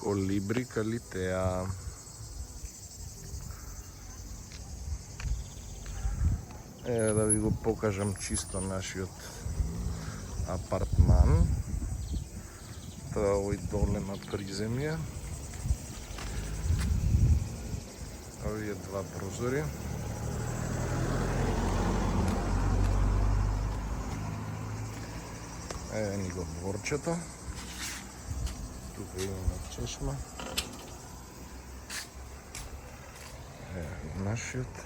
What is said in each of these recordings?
Колибри Калитеа. Да ви го покажам чисто нашиот апартман. Тоа е овој доле на приземје. Овие два прозори. Еве ни го дворчето. Тука имаме чешма. Еве нашиот.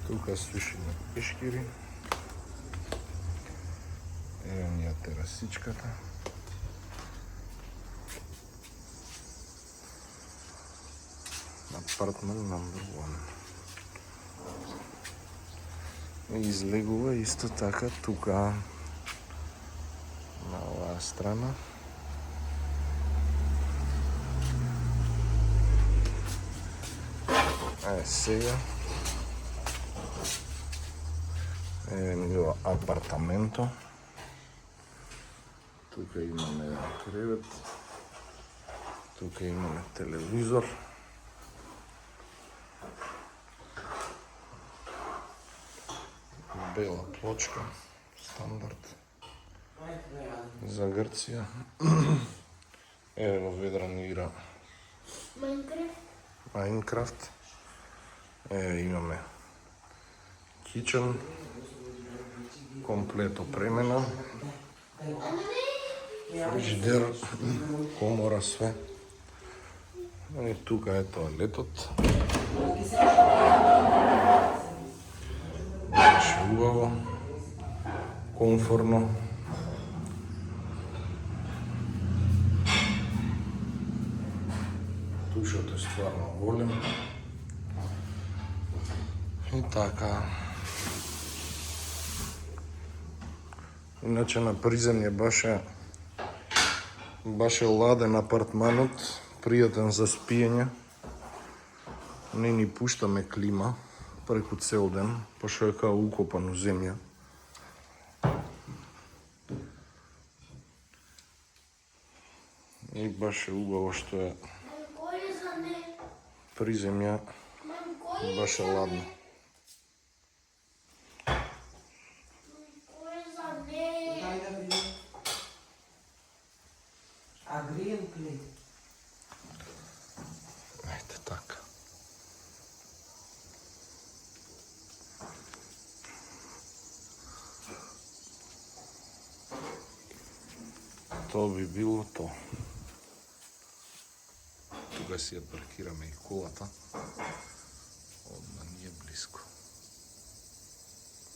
Тука сушиме пешкири. Еве ни е терасичката. Апартман номер 1. Излегува исто така тука на оваа страна. Сега еве ни го апартаменто. Тука имаме кревет. Тука имаме телевизор. Бела плочка, стандард за Грција. Еве во ведран игра Майнкрафт. Еве имаме кичен, комплет опремена, фрижидер, комора, све. И тука е тоалетот. Убаво, комфорно. Душот е стварно голем. И така. Иначе на приземје баш е ладен апартманот, пријатен за спиење. Не ни пуштаме клима преку цел ден, пошто е као укопан у земја. И баш е убаво што е приземја, баш е ладно. Ете така. Тоа би било то. Тука си ја паркираме и колата. Одма ни е близко.